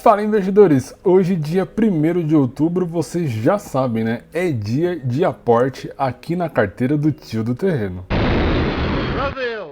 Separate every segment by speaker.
Speaker 1: Fala, investidores! Hoje, dia 1º de outubro, vocês já sabem, né? É dia de aporte aqui na carteira do tio do terreno. Brasil!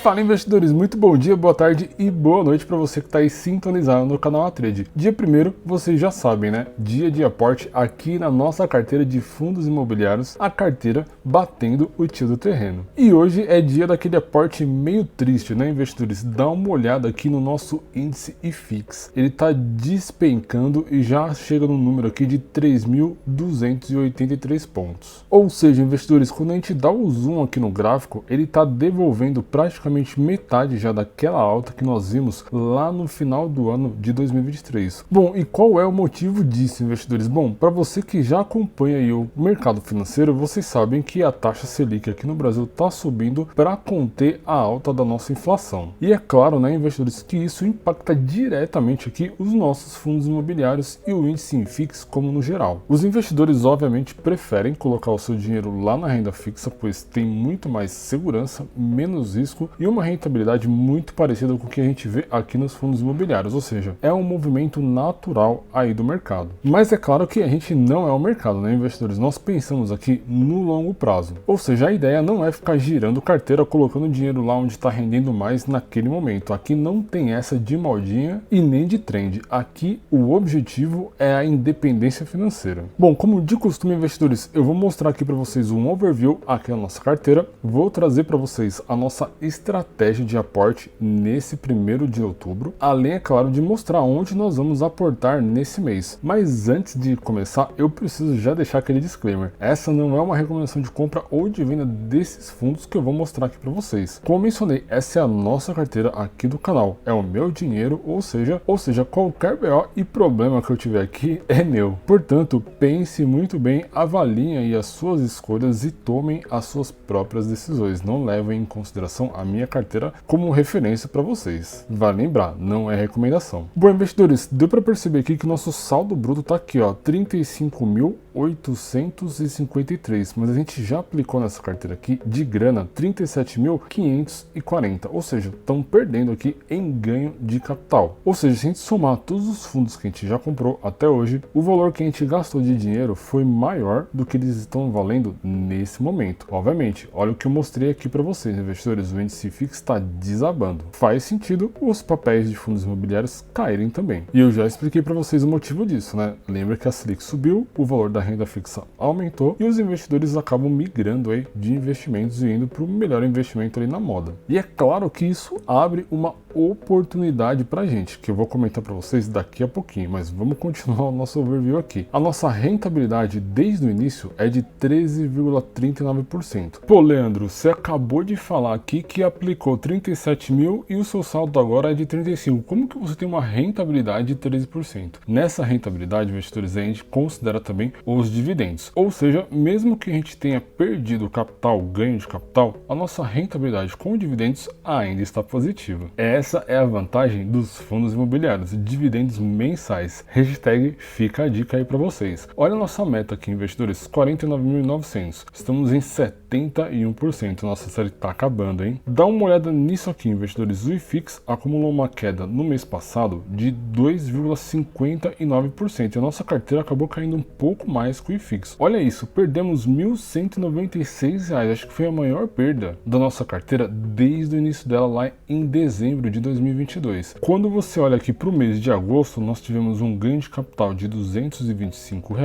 Speaker 1: Fala, investidores! Muito bom dia, boa tarde e boa noite para você que está aí sintonizado no canal A-Trade. Dia 1º, vocês já sabem, né? Dia de aporte aqui na nossa carteira de fundos imobiliários, a carteira batendo o tio do terreno. E hoje é dia daquele aporte meio triste, né, investidores? Dá uma olhada aqui no nosso índice IFIX. Ele está despencando e já chega no número aqui de 3.283 pontos. Ou seja, investidores, quando a gente dá o zoom aqui no gráfico, ele está devolvendo praticamente metade já daquela alta que nós vimos lá no final do ano de 2023. Bom, e qual é o motivo disso, investidores? Bom, para você que já acompanha aí o mercado financeiro, vocês sabem que a taxa Selic aqui no Brasil está subindo para conter a alta da nossa inflação. E é claro, né, investidores, que isso impacta diretamente aqui os nossos fundos imobiliários e o índice IFIX como no geral. Os investidores, obviamente, preferem colocar o seu dinheiro lá na renda fixa, pois tem muito mais segurança, menos risco e uma rentabilidade muito parecida com o que a gente vê aqui nos fundos imobiliários, ou seja, é um movimento natural aí do mercado. Mas é claro que a gente não é o mercado, né, investidores? Nós pensamos aqui no longo prazo, ou seja, a ideia não é ficar girando carteira, colocando dinheiro lá onde está rendendo mais naquele momento. Aqui não tem essa de modinha e nem de trend. Aqui o objetivo é a independência financeira. Bom, como de costume, investidores, eu vou mostrar aqui para vocês um overview aqui na nossa carteira, vou trazer para vocês a nossa estratégia de aporte nesse 1º de outubro, além, é claro, de mostrar onde nós vamos aportar nesse mês. Mas antes de começar, eu preciso já deixar aquele disclaimer. Essa não é uma recomendação de compra ou de venda desses fundos que eu vou mostrar aqui para vocês. Como mencionei, essa é a nossa carteira aqui do canal. É o meu dinheiro, ou seja, qualquer BO e problema que eu tiver aqui é meu. Portanto, pense muito bem, avaliem aí as suas escolhas e tomem as suas próprias decisões. Não levem em consideração a minha carteira como referência para vocês. Vale lembrar, não é recomendação. Bom, investidores, deu para perceber aqui que nosso saldo bruto tá aqui, ó, 35.853, mas a gente já aplicou nessa carteira aqui de grana 37.540, ou seja, estão perdendo aqui em ganho de capital. Ou seja, se a gente somar todos os fundos que a gente já comprou até hoje, o valor que a gente gastou de dinheiro foi maior do que eles estão valendo nesse momento. Obviamente, olha o que eu mostrei aqui para vocês, investidores, o índice IFIX está desabando. Faz sentido os papéis de fundos imobiliários caírem também. E eu já expliquei para vocês o motivo disso, né? Lembra que a Selic subiu, o valor da renda fixa aumentou e os investidores acabam migrando aí de investimentos e indo para o melhor investimento ali na moda. E é claro que isso abre uma oportunidade para a gente, que eu vou comentar para vocês daqui a pouquinho, mas vamos continuar o nosso overview aqui. A nossa rentabilidade desde o início é de 13,39%. Pô, Leandro, você acabou de falar aqui que aplicou 37 mil e o seu saldo agora é de 35. Como que você tem uma rentabilidade de 13%? Nessa rentabilidade, investidores, a gente considera também os dividendos. Ou seja, mesmo que a gente tenha perdido capital, ganho de capital, a nossa rentabilidade com dividendos ainda está positiva. Essa é a vantagem dos fundos imobiliários, dividendos mensais. Hashtag fica a dica aí para vocês. Olha a nossa meta aqui, investidores, 49.900. Estamos em 71%. Nossa série está acabando, hein? Dá uma olhada nisso aqui, investidores. O IFIX acumulou uma queda no mês passado de 2,59% e a nossa carteira acabou caindo um pouco mais que o IFIX. Olha isso, perdemos R$ 1.196. Acho que foi a maior perda da nossa carteira desde o início dela lá em dezembro de 2022. Quando você olha aqui para o mês de agosto, nós tivemos um ganho de capital de R$ 225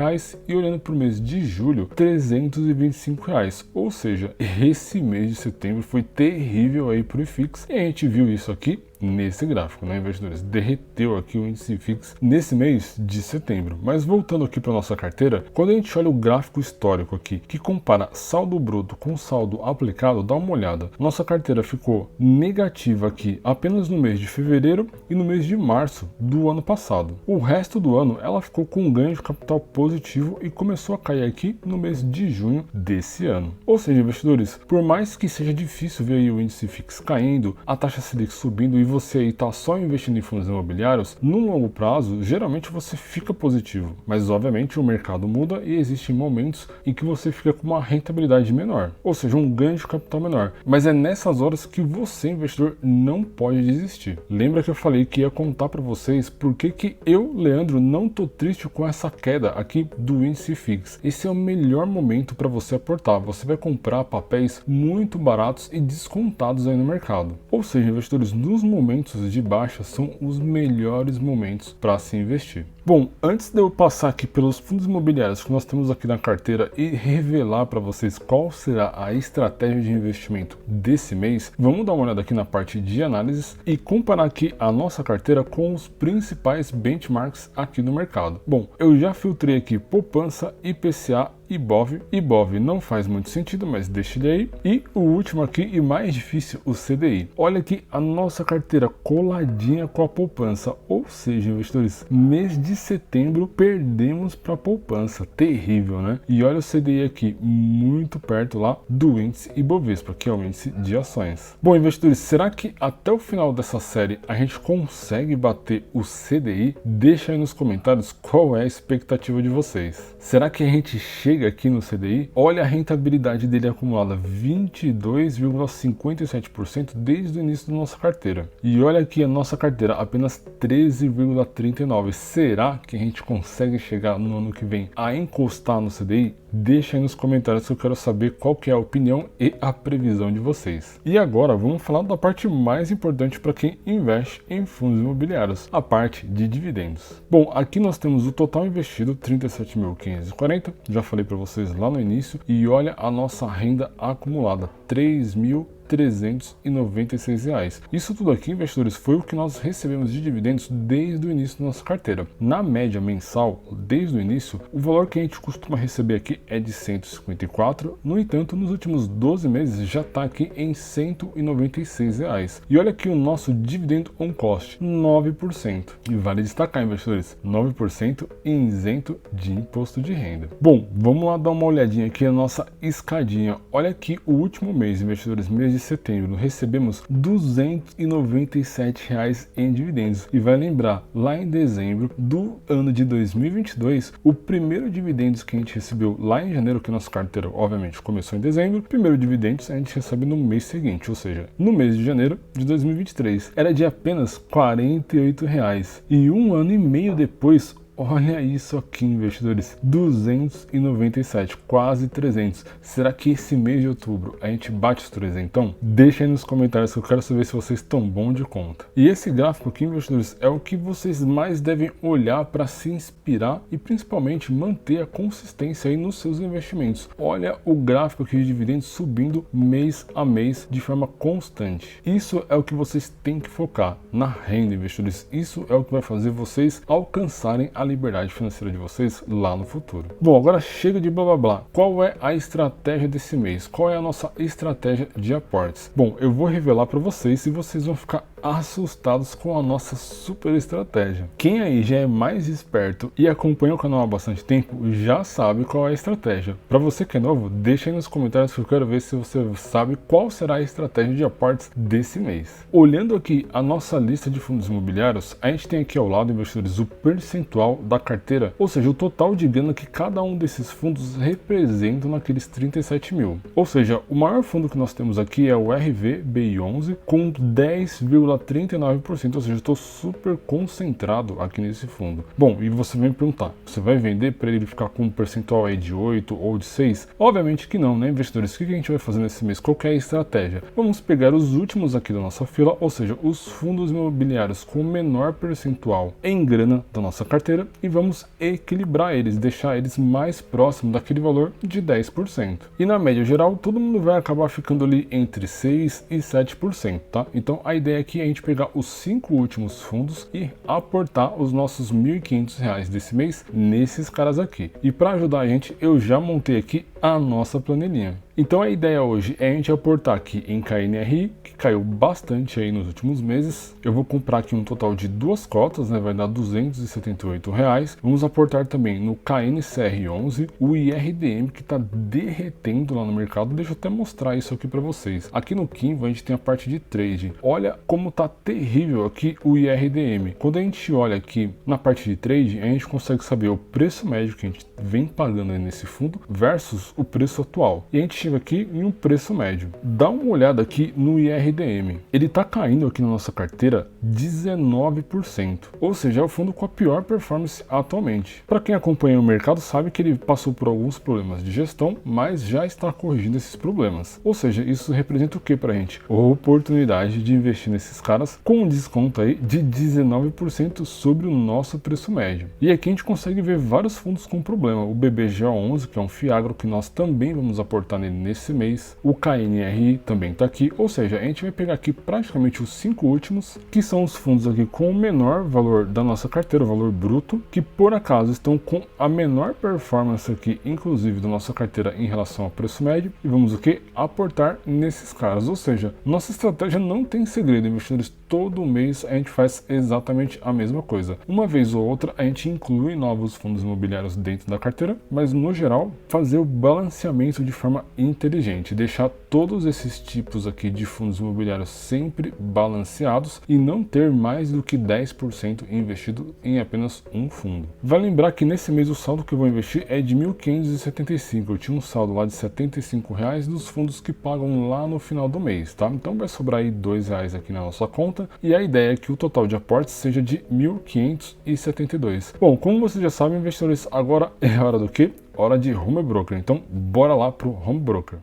Speaker 1: e olhando para o mês de julho, R$ 325. Ou seja, esse mês de setembro foi terrível aí para o IFIX e a gente viu isso aqui nesse gráfico, né, investidores? Derreteu aqui o índice IFIX nesse mês de setembro. Mas voltando aqui para nossa carteira, quando a gente olha o gráfico histórico aqui, que compara saldo bruto com saldo aplicado, dá uma olhada. Nossa carteira ficou negativa aqui apenas no mês de fevereiro e no mês de março do ano passado. O resto do ano ela ficou com um ganho de capital positivo e começou a cair aqui no mês de junho desse ano. Ou seja, investidores, por mais que seja difícil ver aí o índice IFIX caindo, a taxa Selic subindo e você aí está só investindo em fundos imobiliários, no longo prazo, geralmente você fica positivo, mas obviamente o mercado muda e existem momentos em que você fica com uma rentabilidade menor, ou seja, um ganho de capital menor. Mas é nessas horas que você, investidor, não pode desistir. Lembra que eu falei que ia contar para vocês por que eu, Leandro, não tô triste com essa queda aqui do índice FIX. Esse é o melhor momento para você aportar. Você vai comprar papéis muito baratos e descontados aí no mercado. Ou seja, investidores, nos momentos de baixa são os melhores momentos para se investir. Bom, antes de eu passar aqui pelos fundos imobiliários que nós temos aqui na carteira e revelar para vocês qual será a estratégia de investimento desse mês, vamos dar uma olhada aqui na parte de análises e comparar aqui a nossa carteira com os principais benchmarks aqui no mercado. Bom, eu já filtrei aqui poupança, IPCA, Ibov. Ibov não faz muito sentido, mas deixa ele aí. E o último aqui e mais difícil, o CDI. Olha aqui a nossa carteira coladinha com a poupança, ou seja, investidores, mês de setembro perdemos para a poupança, terrível, né? E olha o CDI aqui, muito perto lá do índice Ibovespa, que é o índice de ações. Bom, investidores, será que até o final dessa série a gente consegue bater o CDI? Deixa aí nos comentários qual é a expectativa de vocês. Será que a gente chega aqui no CDI? Olha a rentabilidade dele acumulada, 22,57% desde o início da nossa carteira. E olha aqui a nossa carteira, apenas 13,39%. Será que a gente consegue chegar no ano que vem a encostar no CDI? Deixa aí nos comentários que eu quero saber qual que é a opinião e a previsão de vocês. E agora vamos falar da parte mais importante para quem investe em fundos imobiliários, a parte de dividendos. Bom, aqui nós temos o total investido, 37.540, já falei para vocês lá no início, e olha a nossa renda acumulada, R$3.396. Isso tudo aqui, investidores, foi o que nós recebemos de dividendos desde o início da nossa carteira. Na média mensal, desde o início, o valor que a gente costuma receber aqui é de 154. No entanto, nos últimos 12 meses já está aqui em R$196. E olha aqui o nosso dividendo on cost, 9%. E vale destacar, investidores, 9% isento de imposto de renda. Bom, vamos lá dar uma olhadinha aqui na nossa escadinha. Olha aqui o último mês, investidores, mês de setembro, recebemos R$297 em dividendos. E vai lembrar, lá em dezembro do ano de 2022, o primeiro dividendos que a gente recebeu lá em janeiro, que nossa carteira obviamente começou em dezembro, o primeiro dividendos a gente recebe no mês seguinte, ou seja, no mês de janeiro de 2023, era de apenas R$48. E um ano e meio depois, olha isso aqui, investidores, 297, quase 300. Será que esse mês de outubro a gente bate os 300 então? Deixa aí nos comentários que eu quero saber se vocês estão bom de conta. E esse gráfico aqui, investidores, é o que vocês mais devem olhar para se inspirar e principalmente manter a consistência aí nos seus investimentos. Olha o gráfico aqui de dividendos subindo mês a mês de forma constante. Isso é o que vocês têm que focar na renda, investidores. Isso é o que vai fazer vocês alcançarem a liberdade financeira de vocês lá no futuro. Bom, agora chega de blá blá blá. Qual é a estratégia desse mês? Qual é a nossa estratégia de aportes? Bom, eu vou revelar para vocês e vocês vão ficar assustados com a nossa super estratégia. Quem aí já é mais esperto e acompanha o canal há bastante tempo já sabe qual é a estratégia. Para você que é novo, deixa aí nos comentários que eu quero ver se você sabe qual será a estratégia de aportes desse mês. Olhando aqui a nossa lista de fundos imobiliários, a gente tem aqui ao lado, investidores, o percentual da carteira, ou seja, o total de grana que cada um desses fundos representa naqueles 37 mil. Ou seja, o maior fundo que nós temos aqui é o RVBI11 com 10,39%, ou seja, estou super concentrado aqui nesse fundo. Bom, e você vai me perguntar, você vai vender para ele ficar com um percentual aí de 8 ou de 6? Obviamente que não, né, investidores? O que a gente vai fazer nesse mês? Qual que é a estratégia? Vamos pegar os últimos aqui da nossa fila, ou seja, os fundos imobiliários com o menor percentual em grana da nossa carteira e vamos equilibrar eles, deixar eles mais próximos daquele valor de 10%. E na média geral, todo mundo vai acabar ficando ali entre 6% e 7%, tá? Então a ideia aqui é a gente pegar os 5 últimos fundos e aportar os nossos R$ 1.500 desse mês nesses caras aqui. E para ajudar a gente, eu já montei aqui a nossa planilhinha. Então a ideia hoje é a gente aportar aqui em KNRI, que caiu bastante aí nos últimos meses. Eu vou comprar aqui um total de 2 cotas, né? Vai dar R$278. Vamos aportar também no KNCR11, o IRDM que está derretendo lá no mercado. Deixa eu até mostrar isso aqui para vocês. Aqui no Kinvo a gente tem a parte de trade. Olha como tá terrível aqui o IRDM. Quando a gente olha aqui na parte de trade, a gente consegue saber o preço médio que a gente vem pagando aí nesse fundo versus o preço atual. E a gente chega aqui em um preço médio. Dá uma olhada aqui no IRDM. Ele está caindo aqui na nossa carteira 19%. Ou seja, é o fundo com a pior performance atualmente. Para quem acompanha o mercado sabe que ele passou por alguns problemas de gestão, mas já está corrigindo esses problemas. Ou seja, isso representa o que para a gente? A oportunidade de investir nesses caras com um desconto aí de 19% sobre o nosso preço médio. E aqui a gente consegue ver vários fundos com problema. O BBGO11, que é um Fiagro que nós também vamos aportar nele nesse mês. O KNRI também está aqui. Ou seja, a gente vai pegar aqui praticamente os 5 últimos, que são os fundos aqui com o menor valor da nossa carteira, o valor bruto, que por acaso estão com a menor performance aqui, inclusive da nossa carteira em relação ao preço médio. E vamos o que? Aportar nesses caras. Ou seja, nossa estratégia não tem segredo, investidores. Todo mês a gente faz exatamente a mesma coisa. Uma vez ou outra a gente inclui novos fundos imobiliários dentro da carteira, mas no geral fazer o balanceamento de forma inteligente, deixar todos esses tipos aqui de fundos imobiliários sempre balanceados e não ter mais do que 10% investido em apenas um fundo. Vai lembrar que nesse mês o saldo que eu vou investir é de 1.575. Eu tinha um saldo lá de R$75 dos fundos que pagam lá no final do mês, tá? Então vai sobrar aí R$2 aqui na nossa conta. E a ideia é que o total de aportes seja de 1.572. Bom, como vocês já sabem, investidores, agora é hora do quê? Hora de Home Broker. Então, bora lá pro Home Broker.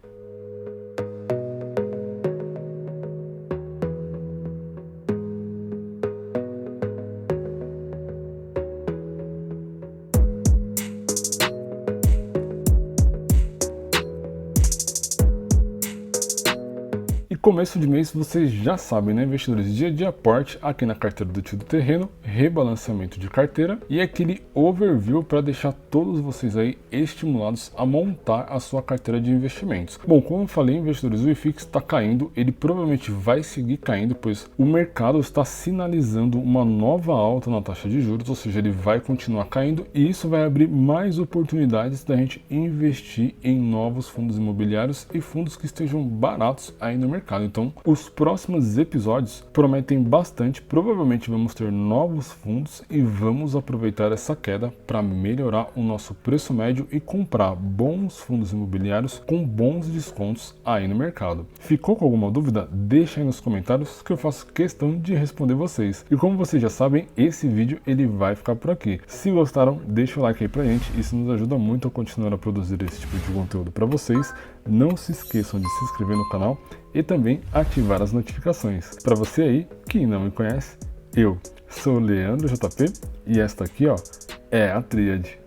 Speaker 1: Começo de mês, vocês já sabem, né, investidores? Dia de aporte aqui na carteira do Tio do Terreno, rebalanceamento de carteira e aquele overview para deixar todos vocês aí estimulados a montar a sua carteira de investimentos. Bom, como eu falei, investidores, o IFIX está caindo, ele provavelmente vai seguir caindo, pois o mercado está sinalizando uma nova alta na taxa de juros, ou seja, ele vai continuar caindo e isso vai abrir mais oportunidades da gente investir em novos fundos imobiliários e fundos que estejam baratos aí no mercado. Então, os próximos episódios prometem bastante. Provavelmente vamos ter novos fundos e vamos aproveitar essa queda para melhorar o nosso preço médio e comprar bons fundos imobiliários com bons descontos aí no mercado. Ficou com alguma dúvida? Deixa aí nos comentários que eu faço questão de responder vocês. E como vocês já sabem, esse vídeo ele vai ficar por aqui. Se gostaram, deixa o like aí pra gente. Isso nos ajuda muito a continuar a produzir esse tipo de conteúdo para vocês. Não se esqueçam de se inscrever no canal e também ativar as notificações. Para você aí que não me conhece, eu sou o Leandro JP e esta aqui, ó, é a Tríade.